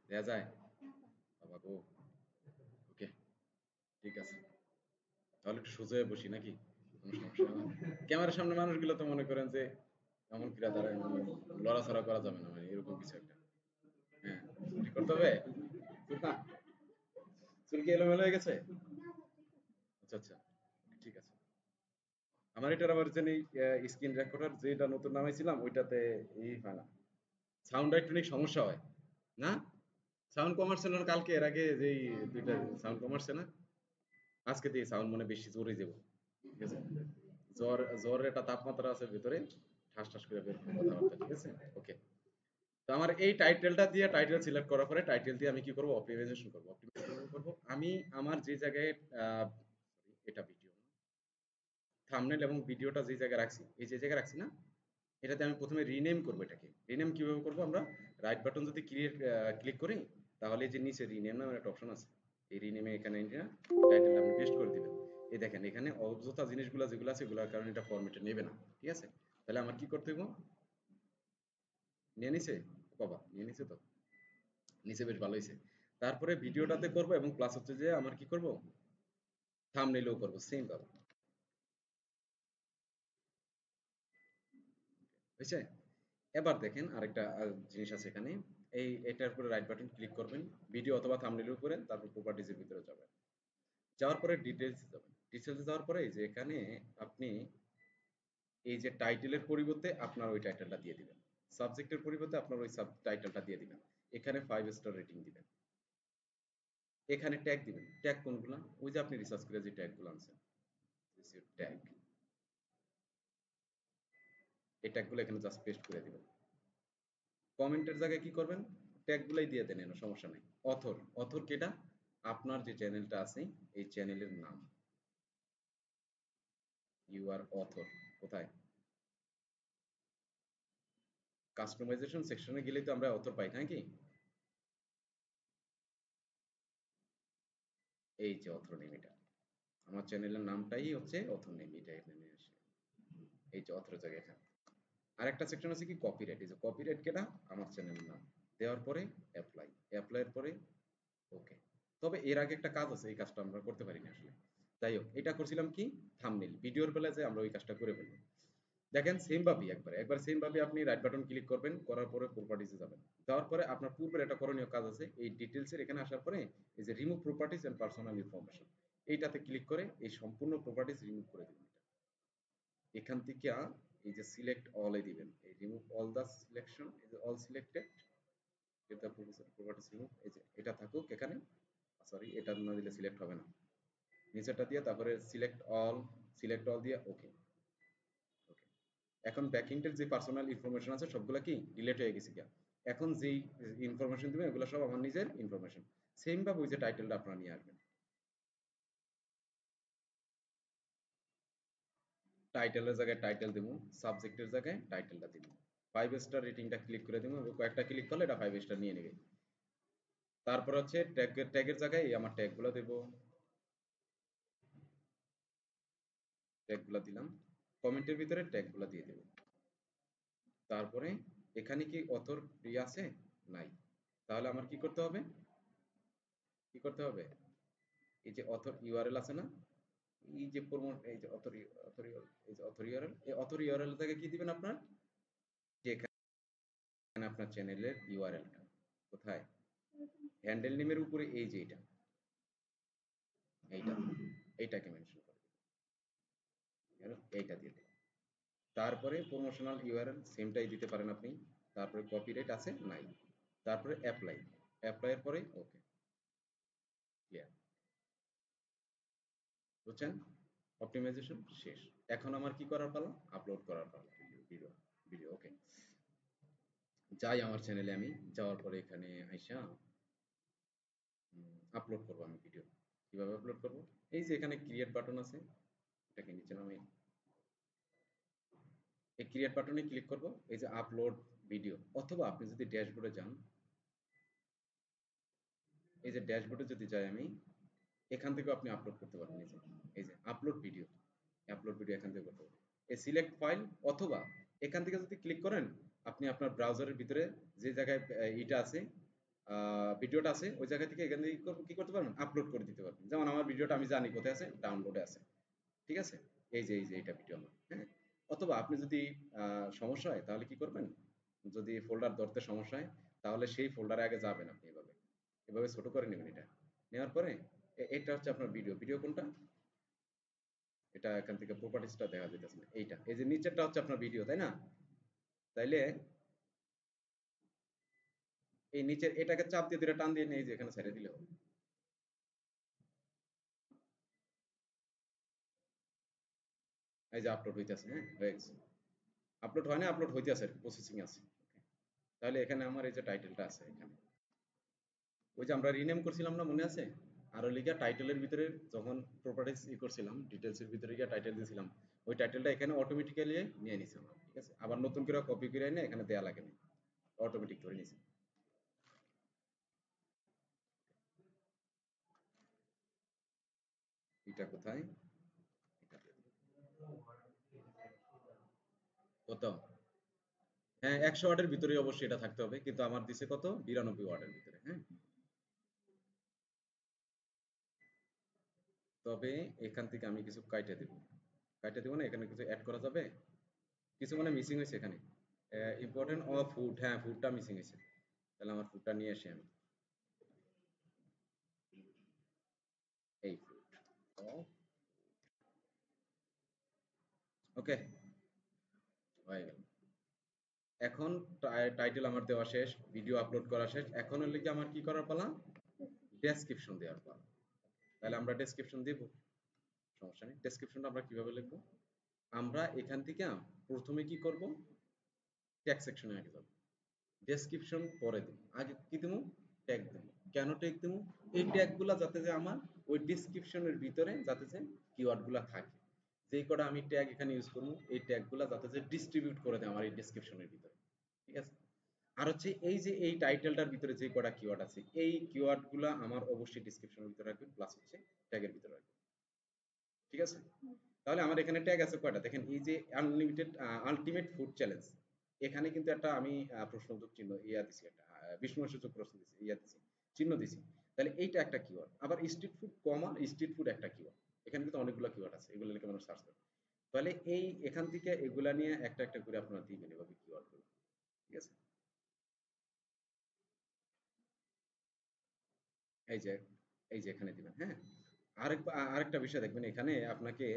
দেয়া যায়? বাবা গো! ওকে, ঠিক আছে। তাহলে একটু সোজা হয়ে বসি নাকি? কোনো সমস্যা হবে না? ক্যামেরার সামনে মানুষগুলো তো মনে করেন যে এমন করে দাঁড়ায় মানে লড়াচড়া করা যাবে না মানে এরকম কিছু একটা। হ্যাঁ, ঠিক করতে হবে? না, চুল কি এলোমেলো হয়ে গেছে? আচ্ছা, আচ্ছা। ঠিক আছে। আমার এটার আবার জানি স্ক্রিন রেকর্ডার যেটা নতুন নামাইছিলাম ওইটাতে হয় না। সাউন্ডটা একটু সমস্যা হয়। না? সাউন্ড কমার্স না কালকে এর আগে যেই ২ টা সাউন্ড কমার্স না? আজকে দিয়ে সাউন্ড মনে হয় বেশি জোরে যাবো। ঠিক আছে? জ্বরের একটা তাপমাত্রা আছে ভেতরে। ঠাস ঠাস করে বের হবে কথাবার্তা। ঠিক আছে? ওকে। তো আমার এই টাইটেলটা দিয়ে টাইটেল সিলেক্ট করার পরে টাইটেল দিয়ে আমি কি করব? অপ্টিমাইজেশন করব। অপ্টিমাইজেশন করব। আমি আমার যে জায়গায় এটা ভিডিও না। থাম্বনেল এবং ভিডিওটা যে জায়গায় রাখছি, এই যে জায়গায় রাখছি না? এটাতে আমি প্রথমে রিনেম করব এটাকে। রিনেম কিভাবে করব আমরা? রাইট বাটন যদি ক্লিক করি তাহলে এই যে নিচে রিনেম নামের একটা অপশন আছে। এই রিনেমে এখানে এটা টাইটেলটা আপনি পেস্ট করে দিবেন। এই দেখেন এখানে অযথা জিনিসগুলো যেগুলো আছে এগুলোর কারণে এটা ফরম্যাটে নেবে না। ঠিক আছে? তাহলে আমার কি করতে হইব? নিয়ে নিছে? বাবা নিয়ে নিছে তো। নিচে বেশ ভালো হইছে। তারপরে ভিডিওটাতে করব এবং প্লাস হচ্ছে যে আমার কি করব? থাম্বনেইলেও করব সেম ভাবে। হইছে? এবার দেখেন আরেকটা জিনিস আছে এখানে। এটার উপরে রাইট বাটন ক্লিক করবেন। ভিডিও অথবা থাম্বনেইলের উপরে তারপর প্রপার্টিজ এর ভিতরে যাবেন। যাওয়ার পরে ডিটেইলস যাবেন। ডিটেইলস যাওয়ার পরে এই যে এখানে আপনি এই যে টাইটেলের পরিবর্তে আপনার ওই টাইটেলটা দিয়ে দিবেন। সাবজেক্টের পরিবর্তে আপনার ওই টাইটেলটা দিয়ে দিবেন। এখানে 5 স্টার রেটিং দিবেন। এখানে ট্যাগ দিবেন। ট্যাগ কোনগুলা? ওই যে আপনি রিসার্চ করে যে ট্যাগগুলো আনছেন। ট্যাগ। এই ট্যাগগুলো এখানে জাস্ট পেস্ট করে দিবেন। কমেন্টের জায়গায় কি করবেন? ট্যাগগুলাই দিয়ে দেন, সমস্যা নাই। অথর, অথর কেটা? আপনার যে চ্যানেলটা আছে এই চ্যানেলের নাম। You are author. কোথায়? কাস্টমাইজেশন সেকশনে গেলেই তো আমরা অথর পাই নাকি? এই যে অথর নেম এটা। আমার চ্যানেলের নামটাই হচ্ছে অথর নেম, এটা এখানে আসে। এই যে অথর জায়গায় এখানে। আরেকটা সেকশন আছে কি কপিরাইট। এই যে কপিরাইট কেটা? আমার চ্যানেলের নাম। দেওয়ার পরে অ্যাপ্লাই। অ্যাপ্লাইয়ের পরে ওকে। তবে এর আগে একটা কাজ আছে, এই কাজটা আমরা করতে পারিনি আসলে। যাই হোক, এটা করছিলাম কি থাম্বনেইল। ভিডিওর বেলায় যে আমরা ওই কাজটা করে ফেলবো। দেখেন সেম ভাবে একবার সেম ভাবে আপনি রাইট বাটন ক্লিক করবেন, করার পরে প্রপার্টিজে যাবেন। যাওয়ার পরে আপনার পূর্বের একটা করণীয় কাজ আছে, এই ডিটেইলস এর এখানে আসার পরে এই যে remove properties and personal information এইটাতে ক্লিক করে এই সম্পূর্ণ প্রপার্টিজ রিমুভ করে দিবেন। এখান থেকে এই যে সিলেক্ট অল এ দিবেন, এই রিমুভ অল দা সিলেকশন, এই যে অল সিলেক্টেড এটা প্রপার্টিজ রিমুভ, এই যে এটা থাকুক এখানে। সরি, এটা না দিলে সিলেক্ট হবে না। নিচেরটা দিয়ে তারপরে সিলেক্ট অল দিয়ে ওকে। ওকে, এখন ব্যাকএন্ডের যে পার্সোনাল ইনফরমেশন আছে সবগুলা কি ডিলিট হয়ে গেছে গিয়া। এখন যেই ইনফরমেশন দিবেন এগুলো সব আমার নিজের ইনফরমেশন। সেম ভাবে ওই যে টাইটেলটা আপনারা নিয়ে আসবেন। টাইটেলের জায়গায় টাইটেল দিব, সাবজেক্টের জায়গায় টাইটেলটা দিব। 5 স্টার রেটিংটা ক্লিক করে দিব এবং কয়েকটা ক্লিক করলে এটা 5 স্টার নিয়ে নেবে। তারপর হচ্ছে ট্যাগের জায়গায় এই আমার ট্যাগগুলো দেব। ট্যাগগুলো দিলাম। কমেন্টের ভিতরে ট্যাগগুলো দিয়ে দেব। তারপরে এখানে কি অথর আছে? নাই। তাহলে আমার কি করতে হবে? কি করতে হবে? এই যে অথর ইউআরএল আছে না? এই যে এই যে অথর ইউআরএল, এই অথর ইউআরএল থেকে কি দিবেন আপনার? যে এখানে আপনার চ্যানেলের ইউআরএলটা কোথায়? হ্যান্ডেল নেমের উপরে এই যে এইটা এইটাকে মেনশন করে দিবেন। এইটা দিয়ে দিবেন। তারপরে প্রমোশনাল ইউআরএল সেমটাই দিতে পারেন আপনি। তারপরে কপিরাইট আছে? নাই। তারপরে অ্যাপ্লাই। অ্যাপ্লাই এর পরে ওকে। ক্লিয়ার। বুঝছেন? অপটিমাইজেশন শেষ। এখন আমার কি করার পালা? আপলোড করার পালা। ভিডিও। ভিডিও ওকে। যাই আমার চ্যানেলে আমি। যাওয়ার পরে এখানে আইসা আপলোড করব আমি ভিডিও। কিভাবে আপলোড করব? এই যে এখানে ক্রিয়েট বাটন আছে, এটাকে নিচে নামিয়ে এই ক্রিয়েট বাটনে ক্লিক করব। এই যে আপলোড ভিডিও, অথবা আপনি যদি ড্যাশবোর্ডে যান, এই যে ড্যাশবোর্ডে যদি যাই আমি, এখান থেকেও আপনি আপলোড করতে পারবেন। এই যে আপলোড ভিডিও এখান থেকে করতে পারবেন। এই সিলেক্ট ফাইল, অথবা এখান থেকে যদি ক্লিক করেন আপনি আপনার ব্রাউজারের ভিতরে যে জায়গায় এটা আছে ভিডিওটা আছে ওই জায়গা থেকে এখান থেকে কি করতে পারবেন, আপলোড করে দিতে পারবেন। যেমন আমার ভিডিওটা আমি জানি কোথায় আছে, ডাউনলোডে আছে, ঠিক আছে? এই যে এটা ভিডিও আমার, হ্যাঁ? অথবা আপনি যদি সমস্যা হয় তাহলে কি করবেন, যদি ফোল্ডার ধরতে সমস্যা হয় তাহলে সেই ফোল্ডারে আগে যাবেন আপনি, এভাবে এভাবে ছোট করে নেবেন এটা। নেওয়ার পরে এটা হচ্ছে আপনার ভিডিও, ভিডিও কোনটা, এটা এখান থেকে প্রপার্টিসটা দেখা যাইতেছে না, এইটা এই যে নিচেরটা হচ্ছে আপনার ভিডিও, তাই না? তাইলে এই নিচের এটাকে চাপ দিয়ে ধরে টান দিয়ে নিয়ে এই যে এখানে ছেড়ে দিলে হবে। এই যে আপলোড হইতেছে, হ্যাঁ হয়ে গেছে। আপলোড হয় না, আপলোড হইতেছে, প্রসেসিং আছে। তাহলে এখানে আমার এই যে টাইটেলটা আছে এখানে, ওই যে আমরা রিনেম করছিলাম না, মনে আছে? আরো লিগা টাইটেলের ভিতরে যখন প্রপার্টিজ করছিলাম, ডিটেলস এর ভিতরে গিয়ে টাইটেল দিয়েছিলাম, ওই টাইটেলটা এখানে অটোমেটিক্যালি নিয়ে নিছে আমরা, ঠিক আছে? আবার নতুন করে কপি করে এনে এখানে দেয়া লাগে না, অটোমেটিক ধরে নিছে। এটা কোথায়, এটা কত, হ্যাঁ 100 ওয়ার্ডের ভিতরে অবশ্যই এটা থাকতে হবে, কিন্তু আমার দিছে কত, 92 ওয়ার্ডের ভিতরে, হ্যাঁ? তবে এখান থেকে আমি কিছু কাইটে দেব, কাইটে দেব না, এখানে কিছু অ্যাড করা যাবে, কিছু মানে মিসিং হয়েছে এখানে, ইম্পর্টেন্ট অফ ফুড, হ্যাঁ ফুডটা মিসিং হয়েছে, তাহলে আমার ফুডটা নিয়ে আসি আমি, এই ফুড, ওকে হয়ে গেল। এখন টাইটেল আমার দেওয়া শেষ, ভিডিও আপলোড করা শেষ, এখন হলে কি আমার কি করার পালা, ডেসক্রিপশন দেওয়ার পালা। তাহলে আমরা ডেসক্রিপশন দেব, সমস্যা নেই। ডেসক্রিপশনটা আমরা কিভাবে লিখবো, আমরা এখান থেকে প্রথমে কি করব, ট্যাগ সেকশনে আগে যাব, ডেসক্রিপশন পরে দেব, আগে কি দেবো, ট্যাগ দেবো। কেন ট্যাগ দেবো, এই ট্যাগগুলা যাতে যে আমার ওই ডেসক্রিপশনের ভিতরে যাতে যে কিওয়ার্ডগুলা থাকে, যেই কটা আমি ট্যাগ এখানে ইউজ করবো এই ট্যাগগুলা যাতে যে ডিস্ট্রিবিউট করে দেয় আমার এই ডেসক্রিপশনের ভিতরে, ঠিক আছে? আর হচ্ছে এই যে এই টাইটেলটার ভিতরে যে কটা কিওয়ার্ড আছে এই কিওয়ার্ডগুলা আমার অবশ্যই ডেসক্রিপশনের ভিতরে রাখবেন, প্লাস হচ্ছে ট্যাগের ভিতরে রাখবেন, ঠিক আছে? তাহলে আমার এখানে ট্যাগ আছে কয়টা দেখেন, এই যে আনলিমিটেড আলটিমেট ফুড চ্যালেঞ্জ, এখানে কিন্তু একটা আমি প্রশ্নবোধক চিহ্ন ইয়া দিছি, একটা বিস্ময়সূচক প্রশ্ন দিছি, ইয়া দিছি, চিহ্ন দিছি। তাহলে এইটা একটা কিওয়ার্ড, আবার স্ট্রিট ফুড কমা স্ট্রিট ফুড একটা কিওয়ার্ড, এখানে কিন্তু অনেকগুলো কিওয়ার্ড আছে, এগুলো লিখে মানুষ সার্চ করে। তাহলে এই এখান থেকে এগুলা নিয়ে একটা একটা করে আপনারা দিবেন এভাবে কিওয়ার্ড গুলো, ঠিক আছে? এই যে এই যে এখানে দিবেন, হ্যাঁ? আরেকটা বিষয় দেখবেন এখানে আপনাকে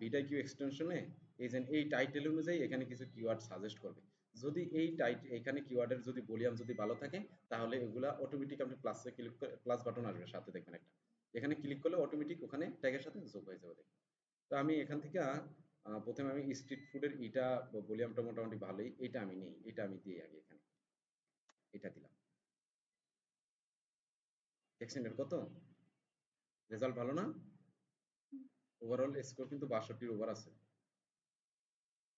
ভিডিও এক্সটেনশনে এই যে এই টাইটেল অনুযায়ী এখানে কিছু কিওয়ার্ড সাজেস্ট করবে। যদি এই এখানে কিওয়ার্ডের যদি ভলিউম যদি ভালো থাকে তাহলে এগুলা অটোমেটিক আপনি প্লাসে ক্লিক করে, প্লাস বাটন আসবে সাথে দেখবেন একটা, এখানে ক্লিক করলে অটোমেটিক ওখানে ট্যাগের সাথে যোগ হয়ে যাবে দেখবেন। তো আমি এখান থেকে প্রথমে আমি স্ট্রিট ফুডের ইটা ভলিউমটা মোটামুটি ভালোই, এটা আমি নেই, এটা আমি দিই আগে এখানে, এটা দিলাম। দেখছেন এর কত রেজাল্ট, ভালো না? ওভারঅল স্কোর কিন্তু 62 ওভার আছে।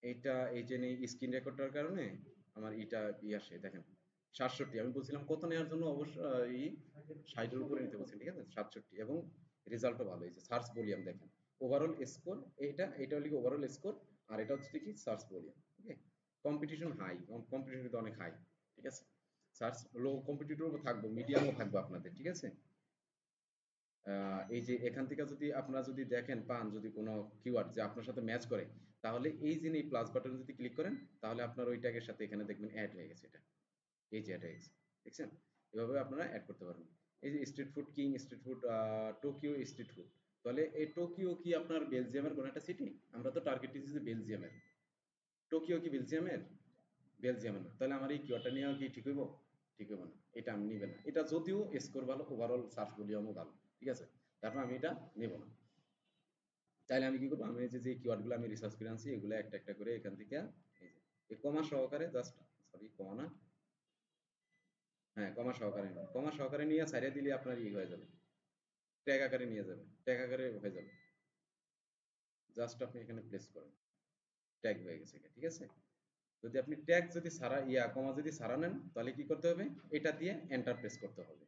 এইটা এই যে স্ক্রিন রেকর্ডটার কারণে আমার এটা আসে দেখেন 67, আমি বলছিলাম কত নেওয়ার জন্য, অবশ্যই 60 এর উপরে নিতে বলছেন, ঠিক আছে? 67 এবং রেজাল্টও ভালো হয়েছে। সার্চ ভলিউম দেখেন, ওভারঅল স্কোর, এটা হলো ওভারঅল স্কোর, আর এটা হচ্ছে কি সার্চ ভলিউম, ওকে? কম্পিটিশন হাই, কম্পিটিশন কিন্তু অনেক হাই, ঠিক আছে? সার্চ লো কম্পিটিটরও থাকবো, মিডিয়ামও থাকবো আপনাদের, ঠিক আছে? এই যে এখান থেকে যদি আপনারা যদি দেখেন পান যদি কোনো কিওয়ার্ড যে আপনার সাথে ম্যাচ করে, তাহলে এই যে এই প্লাস বাটনে যদি ক্লিক করেন তাহলে আপনার ওই ট্যাগের সাথে এখানে দেখবেন অ্যাড হয়ে গেছে এটা, এই যে অ্যাড হয়ে গেছে, দেখছেন? এভাবে আপনারা অ্যাড করতে পারবেন। এই যে street food king, street food Tokyo street food, তাহলে এই টোকিও কি আপনার বেলজিয়ামের কোনো একটা সিটি? আমরা তো টার্গেট দিচ্ছি বেলজিয়ামের, টোকিও কি বেলজিয়ামের? বেলজিয়ামের না, তাহলে আমার এই কিওয়ার্ডটা নিয়ে কি ঠিক হইব? ঠিক হইব না, এটা আমি নিবে না। এটা যদিও স্কোর ভালো, ওভারঅল সার্চ ভলিউমও ভালো, ঠিক আছে? তারপর আমি এটা নেব না। তাইলে আমি কি করবো, আমি এই যে যে কিওয়ার্ডগুলো আমি রিসার্চ করে আনছি এগুলো একটা একটা করে এখান থেকে এই যে এই কমা সহকারে জাস্ট, সরি কমা না, হ্যাঁ কমা সহকারে নিন, কমা সহকারে নিয়ে ছাড়িয়ে দিলে আপনার ই হয়ে যাবে, ট্যাগ আকারে নিয়ে যাবে, ট্যাগ আকারে হয়ে যাবে, জাস্ট আপনি এখানে প্লেস করেন, ট্যাগ হয়ে গেছে, ঠিক আছে? যদি আপনি ট্যাগ যদি সারা কমা যদি সারা নেন তাহলে কি করতে হবে, এটা দিয়ে এন্টার প্রেস করতে হবে।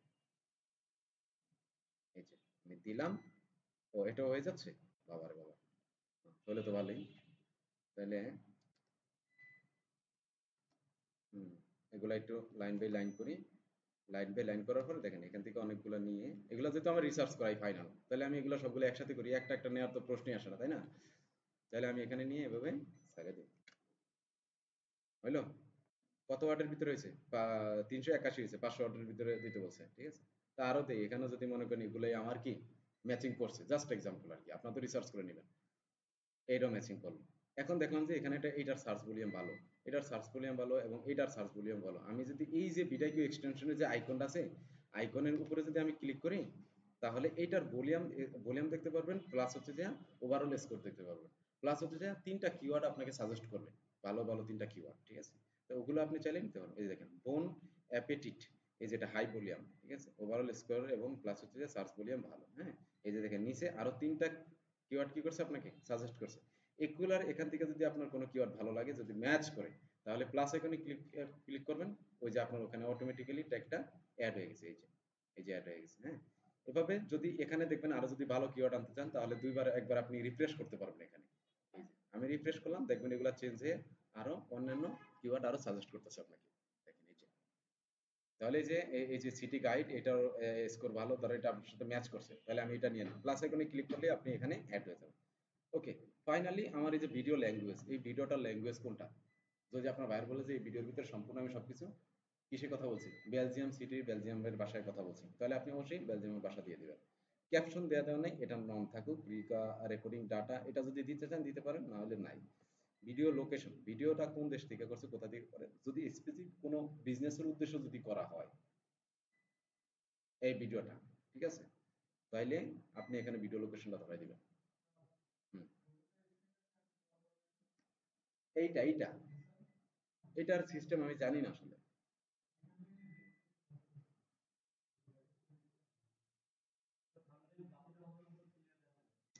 এই যে আমি দিলাম, ও এটা হয়ে যাচ্ছে, বাবারে বাবা, হলে তো ভালোই। তাহলে হুম, এগুলা একটু লাইন বাই লাইন করি, লাইন বাই লাইন করার পরে দেখেন এখান থেকে অনেকগুলো নিয়ে এগুলো যেহেতু আমার রিসার্চ করাই ফাইনাল, তাহলে আমি এগুলো সবগুলো একসাথে করি, একটা একটা নেওয়ার তো প্রশ্নই আসে না, তাই না? তাহলে আমি এখানে নিয়ে এভাবে ছেড়ে দিই। হইলো? কত ওয়াটের ভিতরে হয়েছে? 381 হয়েছে, 500 ওয়াটের ভিতরে দিতে বলছে, ঠিক আছে? তা আরো দেই, এখানে যদি মনে করেন এগুলোই আমার কি ম্যাচিং করছে, জাস্ট এক্সাম্পল আর কি, আপনার তো রিসার্চ করে নেবেন। এইটাও ম্যাচিং করলো। এখন দেখলাম যে এখানে এইটার সার্চ ভলিউম ভালো, এটার সার্চ ভলিউম ভালো এবং এটার সার্চ ভলিউম ভালো। আমি যদি এই যে ভিডিও এক্সটেনশনের যে আইকনটা আছে, আইকনের উপরে যদি আমি ক্লিক করি, তাহলে এইটার ভলিউম ভলিউম দেখতে পারবেন, প্লাস হচ্ছে যে ওভারঅল স্কোর দেখতে পারবেন, প্লাস হচ্ছে যে তিনটা কিওয়ার্ড আপনাকে সাজেস্ট করবে, ভালো ভালো তিনটা কিওয়ার্ড, ঠিক আছে? তো ওগুলো আপনি চাইলে নিতে পারবেন। এই যে দেখেন বোন অ্যাপেটিট, এই যেটা হাই ভলিউম, ঠিক আছে, ওভারঅল স্কোর এবং প্লাস হচ্ছে যে সার্চ ভলিউম ভালো, হ্যাঁ। এই যে দেখেন নিচে আরো তিনটা কিওয়ার্ড কি করছে আপনাকে সাজেস্ট করছে। এগুলার এখান থেকে যদি আপনার কোনো কিওয়ার্ড ভালো লাগে, যদি ম্যাচ করে, তাহলে প্লাস আইকনে ক্লিক ক্লিক করবেন, ওই যে আপনার ওখানে অটোমেটিক্যালি ট্যাগটা অ্যাড হয়ে গেছে, এই যে অ্যাড হয়ে গেছে, হ্যাঁ। এভাবে যদি এখানে দেখবেন আরো যদি ভালো কিওয়ার্ড আনতে চান, তাহলে দুইবার একবার আপনি রিফ্রেশ করতে পারবেন এখানে। এই যে আমি রিফ্রেশ করলাম, দেখবেন এগুলা চেঞ্জ হয়ে আরো অন্যান্য কিওয়ার্ড আরো সাজেস্ট করতেছে আপনাকে, দেখেন এই যে। তাহলে এই যে এই যে সিটি গাইড, এটার স্কোর ভালো, ধরো এটা আপনার সাথে ম্যাচ করছে, তাহলে আমি এটা নিয়ে নিলাম, প্লাস আইকনে ক্লিক করলে আপনি এখানে অ্যাড হয়ে যাবেন। ওকে, ফাইনালি আমার এই যে ভিডিও ল্যাঙ্গুয়েজ, এই ভিডিওটার ল্যাঙ্গুয়েজ কোনটা? যদি আপনার ভাইয়ের বলে যে এই ভিডিওর ভিতরে সম্পূর্ণ আমি সবকিছু কিসে কথা বলছি, বেলজিয়াম সিটির বেলজিয়ামের ভাষায় কথা বলছি, তাহলে আপনি অবশ্যই বেলজিয়ামের ভাষা দিয়ে দিবেন। ক্যাপশন দেওয়া দেওয়া নেই, এটা নন থাকুক, রেকর্ডিং ডাটা এটা যদি দিতে চান দিতে পারেন, না হলে নাই। ভিডিও লোকেশন, ভিডিওটা কোন দেশ থেকে করছে, কোথা থেকে করে, যদি স্পেসিফিক কোনো বিজনেসের উদ্দেশ্য যদি করা হয় এই ভিডিওটা, ঠিক আছে, তাইলে আপনি এখানে ভিডিও লোকেশনটা ধরাই দিবেন। হুম, এইটা এটার সিস্টেম আমি জানি না আসলে।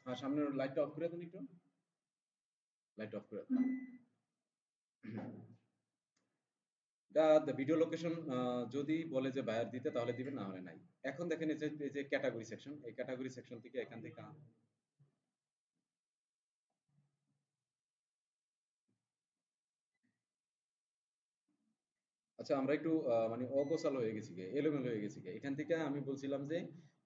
আর সামনের লাইটটা অফ করে দেন একটু, লাইট অফ করে দেন। দা ভিডিও লোকেশন যদি বলে যে বায়ার দিতে তাহলে দিবেন, না হলে নাই। এখন দেখেন এই যে ক্যাটাগরি সেকশন, এই ক্যাটাগরি সেকশন থেকে এখান থেকে আচ্ছা আমরা একটু মানে অগোছালো হয়ে গেছি গে, এলোমেলো হয়ে গেছি গে। এখান থেকে আমি বলছিলাম যে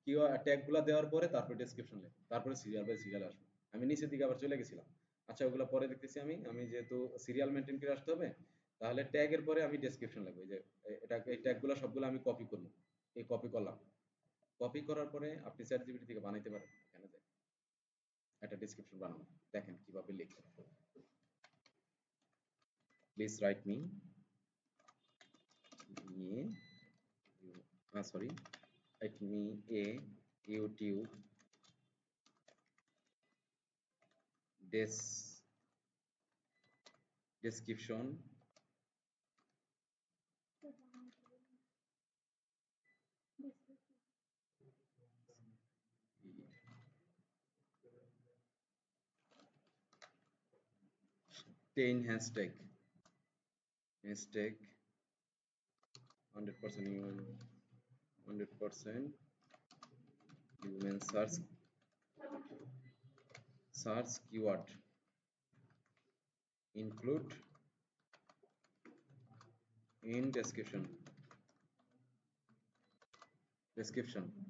কি ট্যাগ গুলা দেওয়ার পরে তারপরে ডেসক্রিপশন লেখো, তারপরে সিরিয়াল বাই সিরিয়াল আসবে। আমি নিচের দিকে আবার চলে গেছিলাম। আচ্ছা ওগুলা পরে দেখতেছি, আমি যেহেতু সিরিয়াল মেনটেন করে আসতে হবে, তাহলে ট্যাগের পরে আমি ডেসক্রিপশন লিখবো। এই যে এটা এই ট্যাগ গুলা সবগুলো আমি কপি করবো, এই কপি করলাম। কপি করার পরে আপনি চ্যাট জিপিটি থেকে বানাইতে পারেন, এখানে যে একটা ডেসক্রিপশন বানানো, দেখেন কিভাবে লিখে। Please write me sorry, let me a YouTube des description 10 hashtag 100% human, 100% human search keyword include in description.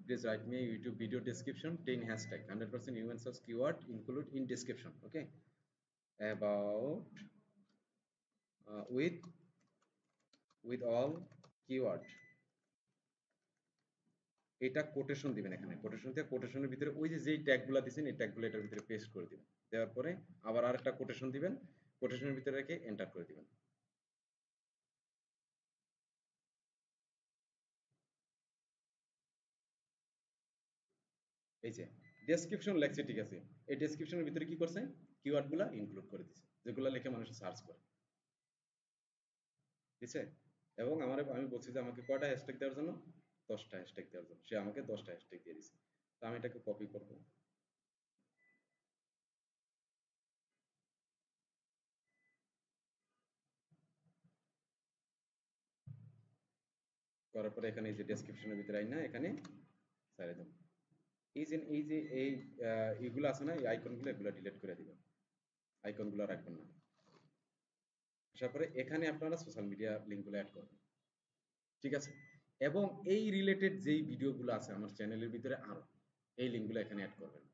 Please write me a YouTube video description 10 hashtag 100% human search keyword include in description. Okay, about with all keyword, এটা quotation দিবেন, এখানে quotation দিয়ে কোটেশনের ভিতরে ওই যে যেই ট্যাগগুলো দিবেন এই ট্যাগগুলো এটার ভিতরে পেস্ট করে দিবেন, দেওয়ার পরে আবার আরেকটা কোটেশন দিবেন, কোটেশনের ভিতরে রেখে এন্টার করে দিবেন। এই যে ডেসক্রিপশন লেখছে, ঠিক আছে, এই ডেসক্রিপশনের ভিতরে কি করছে, কিওয়ার্ডগুলো ইনক্লুড করে দিছে, যেগুলো লিখে মানুষ সার্চ করে, ঠিক আছে। এবং আমি বলছি যে আমাকে কয়টা হ্যাশট্যাগ দেওয়ার জন্য, 10টা হ্যাশট্যাগ দেওয়ার জন্য, সে আমাকে 10টা হ্যাশট্যাগ দিয়ে দিছে। তো আমি এটাকে কপি করব, করার পরে এখানে এই যে ডেসক্রিপশনের ভিতরে আই না এখানে ছেড়ে দেব। এই যে এই এইগুলো আছে না, এই আইকনগুলো, এগুলো ডিলিট করে দিবেন, আইকনগুলো রাখবেন না। আসার পরে এখানে আপনারা সোশ্যাল মিডিয়া লিঙ্কগুলো অ্যাড করবেন, ঠিক আছে। এবং এই রিলেটেড যেই ভিডিওগুলো আছে আমার চ্যানেলের ভিতরে আরো এই লিঙ্কগুলো এখানে অ্যাড করবেন,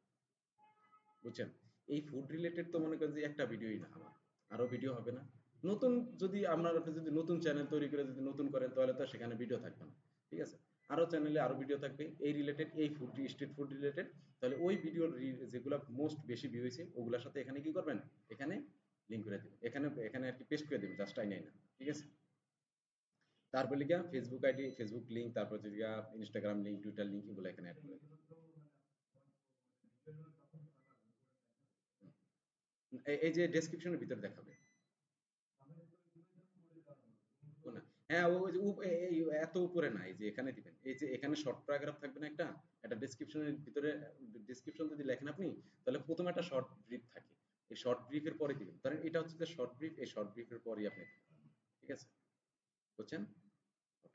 বুঝছেন? এই ফুড রিলেটেড তো মনে করেন যে একটা ভিডিওই না আমার, আরো ভিডিও হবে না? নতুন যদি আপনি যদি নতুন চ্যানেল তৈরি করে যদি নতুন করেন তাহলে তো সেখানে ভিডিও থাকবে না, ঠিক আছে? আরো চ্যানেলে আরো ভিডিও থাকবে এই রিলেটেড, এই ফুড স্ট্রিট ফুড রিলেটেড। তাহলে ওই ভিডিওর যেগুলো মোস্ট বেশি ভিউ হয়েছে ওগুলোর সাথে এখানে কি করবেন, এখানে লিঙ্ক করে দেবেন, এখানে এখানে আর কি পেস্ট করে দেবেন, জাস্ট আই নাই না, ঠিক আছে? তারপর লিখা ফেসবুক আইডি, ফেসবুক লিঙ্ক, তারপর যদি ইনস্টাগ্রাম লিঙ্ক, টুইটার লিঙ্ক, এগুলো এখানে অ্যাড করে দেবেন। এই যে ডেসক্রিপশনের ভিতরে দেখাবে কোনা, হ্যাঁ ওই যে এই এত উপরে না, এই যে এখানে দিবেন, এই যে এখানে শর্ট প্যারাগ্রাফ থাকবে না একটা, একটা ডেসক্রিপশনের ভিতরে, ডেসক্রিপশন যদি লেখেন আপনি, তাহলে প্রথমে একটা শর্ট ব্রিফ থাকে, এই শর্ট ব্রিফের পরে দিবেন, কারণ এটা হচ্ছে যে শর্ট ব্রিফ, এই শর্ট ব্রিফের পরেই আপনি দিবেন, ঠিক আছে? বুঝছেন? ওকে।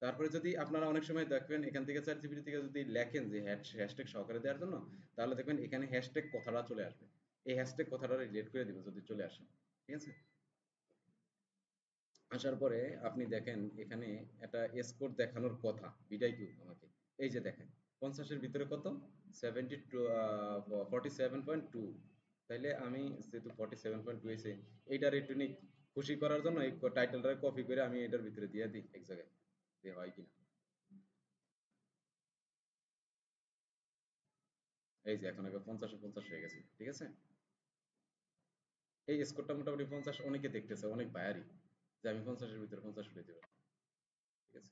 তারপরে যদি আপনারা অনেক সময় দেখবেন এখান থেকে চ্যাট জিপিটি থেকে যদি লেখেন যে হ্যাশট্যাগ সহকারে দেওয়ার জন্য, তাহলে দেখবেন এখানে হ্যাশট্যাগ কথাটা চলে আসবে, এই হ্যাশট্যাগ কথাটা রিলেট করে দিবেন যদি চলে আসে, ঠিক আছে? আসার পরে আপনি দেখেন এখানে একটা স্কোর দেখানোর কথা, বিদায় কিউ আমাকে, এই যে দেখেন 50 এর ভিতরে কত, 72, 47.2। তাইলে আমি যেহেতু 47.2 এসে এইটার একটু খুশি করার জন্য এই টাইটেলটা কপি করে আমি এটার ভিতরে দিয়ে দিই এক জায়গায়, যে হয় কিনা। এই যে এখন আগে 50 50 হয়ে গেছে, ঠিক আছে? এই স্কোরটা মোটামুটি 50 অনেকে দেখতেছে, অনেক বায়ারই, যে আমি 50 এর ভিতরে 50 উঠে দেবো, ঠিক আছে?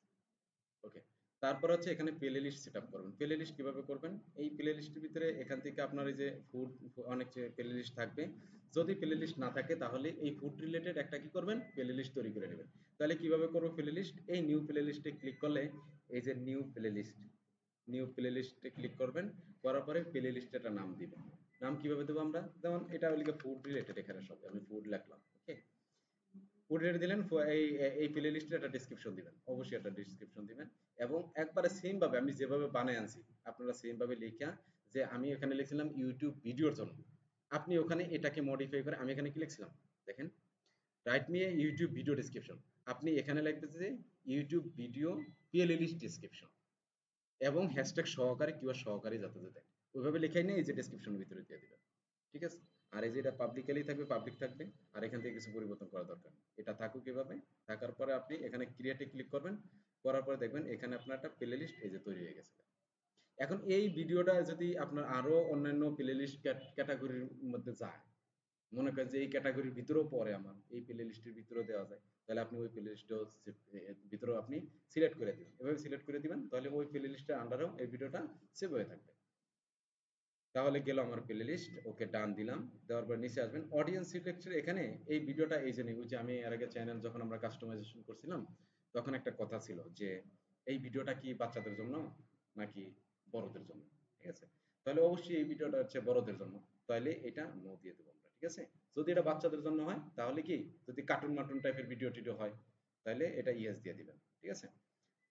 ওকে। তারপর হচ্ছে এখানে প্লে লিস্ট সেট আপ করবেন। প্লে লিস্ট কিভাবে করবেন? এই প্লে লিস্টের ভিতরে এখান থেকে আপনার এই যে ফুড, অনেক যে প্লে লিস্ট থাকবে, যদি প্লে লিস্ট না থাকে তাহলে এই ফুড রিলেটেড একটা কি করবেন, প্লে লিস্ট তৈরি করে নেবেন। তাহলে কিভাবে করবো প্লে লিস্ট? এই নিউ প্লে লিস্টে ক্লিক করলে এই যে নিউ প্লে লিস্ট, নিউ প্লে লিস্টে ক্লিক করবেন, করার পরে প্লে লিস্টে একটা নাম দিবেন। নাম কিভাবে দেবো আমরা? যেমন এটা হলো ফুড রিলেটেড, এখানে সব আমি ফুড লিখলাম, ওকে? ফুডের দিলেন, এই প্লে লিস্টের একটা ডেসক্রিপশন দিবেন, অবশ্যই একটা ডেসক্রিপশন দিবেন। এবং একবারে সেম ভাবে আমি যেভাবে বানায় আনছি আপনারা সেম ভাবে লেখা, যে আমি এখানে লিখছিলাম ইউটিউব ভিডিওর জন্য, আপনি ওখানে এটাকে মডিফাই করে, আমি এখানে কি লিখছিলাম দেখেন, write me a YouTube video description, আপনি এখানে লিখতেছে যে YouTube video playlist description, এবং হ্যাশট্যাগ সহকারে কিংবা সহকারী যাতে যাতে ওইভাবে লেখাই নিয়ে এই যে ডেসক্রিপশনের ভিতরে দিয়ে দিবেন, ঠিক আছে? আর এই যে এটা পাবলিকালি থাকবে, পাবলিক থাকবে, আর এখান থেকে কিছু পরিবর্তন করা দরকার নেই, এটা থাকুক এভাবে। থাকার পরে আপনি এখানে ক্রিয়েটে ক্লিক করবেন, করার পরে দেখবেন এখানে আপনার একটা প্লে লিস্ট এই যে তৈরি হয়ে গেছে। এখন এই ভিডিওটা যদি আপনার আরো অন্যান্য প্লে লিস্ট ক্যাটাগরির মধ্যে যায়, মনে করেন যে এই ক্যাটাগরির ভিতরেও পড়ে, আমার এই প্লে লিস্টের ভিতরেও দেওয়া যায়, তাহলে আপনি ওই প্লে লিস্টেও ভিতরেও আপনি সিলেক্ট করে দিবেন, এভাবে সিলেক্ট করে দিবেন, তাহলে ওই প্লে লিস্টের আন্ডারেও এই ভিডিওটা সেভ হয়ে থাকবে। তাহলে গেল আমার প্লে লিস্ট, ওকে ডান দিলাম, দেওয়ার পর নিচে আসবেন অডিয়েন্স সিলেক্টের, এখানে এই ভিডিওটা এই যে ওই যে আমি এর আগে চ্যানেল যখন আমরা কাস্টমাইজেশন করছিলাম, তখন একটা কথা ছিল যে এই ভিডিওটা কি বাচ্চাদের জন্য নাকি বড়দের জন্য, ঠিক আছে? তাহলে অবশ্যই এই ভিডিওটা হচ্ছে বড়দের জন্য, তাহলে এটা নো দিয়ে দেবো আমরা, ঠিক আছে? যদি এটা বাচ্চাদের জন্য হয় তাহলে কি, যদি কার্টুন মার্টুন টাইপের ভিডিও টিডিও হয় তাহলে এটা ইয়েস দিয়ে দিবেন, ঠিক আছে?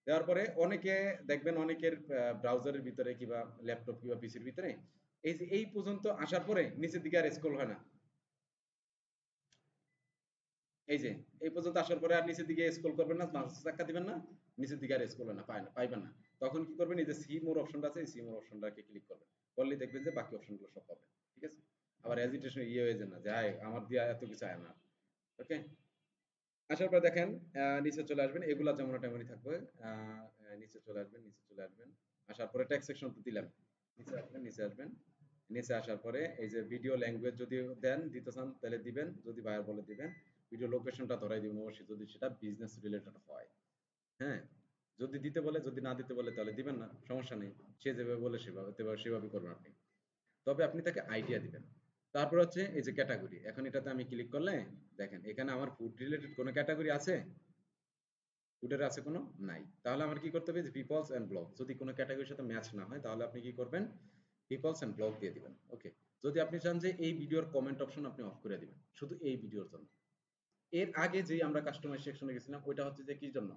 দেওয়ার পরে অনেকে দেখবেন অনেকের ব্রাউজারের ভিতরে কিংবা ল্যাপটপ কিংবা পিসির ভিতরে এই যে এই পর্যন্ত আসার পরে নিচের দিকে আর স্ক্রল হয় না, এই যে এই পর্যন্ত আসার পরে আর নিচের দিকে স্ক্রল করবেন না, মাউস চাক্কা দিবেন না, নিচের দিকে আর স্ক্রল হয় না, পাইবেন না। তখন কি করবেন, এই যে সি মোর অপশনটা আছে, এই সি মোর অপশনটাকে ক্লিক করবেন, করলে দেখবেন যে বাকি অপশনগুলো সব পাবেন, ঠিক আছে? আবার হেজিটেশন হয়ে যায় না যে হাই আমার দিয়ে এত কিছু আয় না, ওকে? আসার পর দেখেন নিচে চলে আসবেন, এগুলা যেমন তেমনই থাকবে। নিচে চলে আসবেন, নিচে চলে আসবেন, আসার পরে টেক্সট সেকশন তো দিলাম, নিচে আসবেন, নিচে আসবেন, নিচে আসার পরে এই যে ভিডিও ল্যাঙ্গুয়েজ যদি দেন দিতে চান তাহলে দিবেন, যদি বায়ার বলে দিবেন। ভিডিও লোকেশনটা ধরাই দিবেন অবশ্যই, যদি সেটা বিজনেস রিলেটেড হয়, হ্যাঁ? যদি দিতে বলে, যদি না দিতে বলে তাহলে দিবেন না, সমস্যা নেই, সে যেভাবে বলে সেভাবে সেভাবে করবেন আপনি। তবে আপনি তাকে আইডিয়া দিবেন। তারপর হচ্ছে এই যে ক্যাটাগরি, এখন এটাতে আমি ক্লিক করলে দেখেন এখানে আমার ফুড রিলেটেড কোনো ক্যাটাগরি আছে, ফুডের আছে কোনো, নাই। তাহলে আমার কি করতে হবে, যে পিপলস এন্ড ব্লগ, যদি কোনো ক্যাটাগরির সাথে ম্যাচ না হয় তাহলে আপনি কি করবেন, পিপলস এন্ড ব্লগ দিয়ে দিবেন, ওকে? যদি আপনি চান যে এই ভিডিওর কমেন্ট অপশন আপনি অফ করে দিবেন শুধু এই ভিডিওর জন্য। এর আগে যে আমরা কাস্টমাইজ সেকশনে গেছিলাম ওইটা হচ্ছে যে কি জন্য,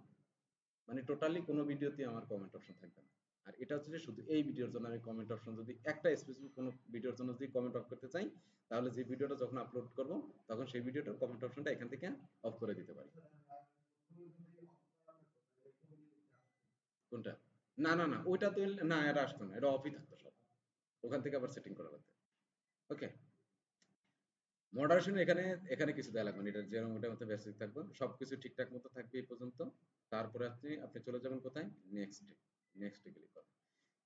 মানে টোটালি কোনো ভিডিওতে আমার কমেন্ট অপশন থাকবে না। আর এটা হচ্ছে যে শুধু এই ভিডিওর জন্য আমি কমেন্ট অপশন, যদি একটা স্পেসিফিক কোনো ভিডিওর জন্য যদি কমেন্ট অফ করতে চাই, তাহলে যে ভিডিওটা যখন আপলোড করব তখন সেই ভিডিওটার কমেন্ট অপশনটা এখান থেকে অফ করে দিতে পারি। কোনটা? না, না, না, ওইটা তো না, এটা আসতো না। এটা অফই থাকতো সব। ওখান থেকে আবার সেটিং করা লাগতো। ওকে? মডারেশন এখানে এখানে কিছু দেয়া লাগবে না। এটা যেরকম ওটার মতো বেসিক থাকবে। সবকিছু ঠিকঠাক মতো থাকবে এই পর্যন্ত। তারপরে আপনি চলে যাবেন কোথায়? নেক্সট এ। নেক্সট এ ক্লিক করবেন।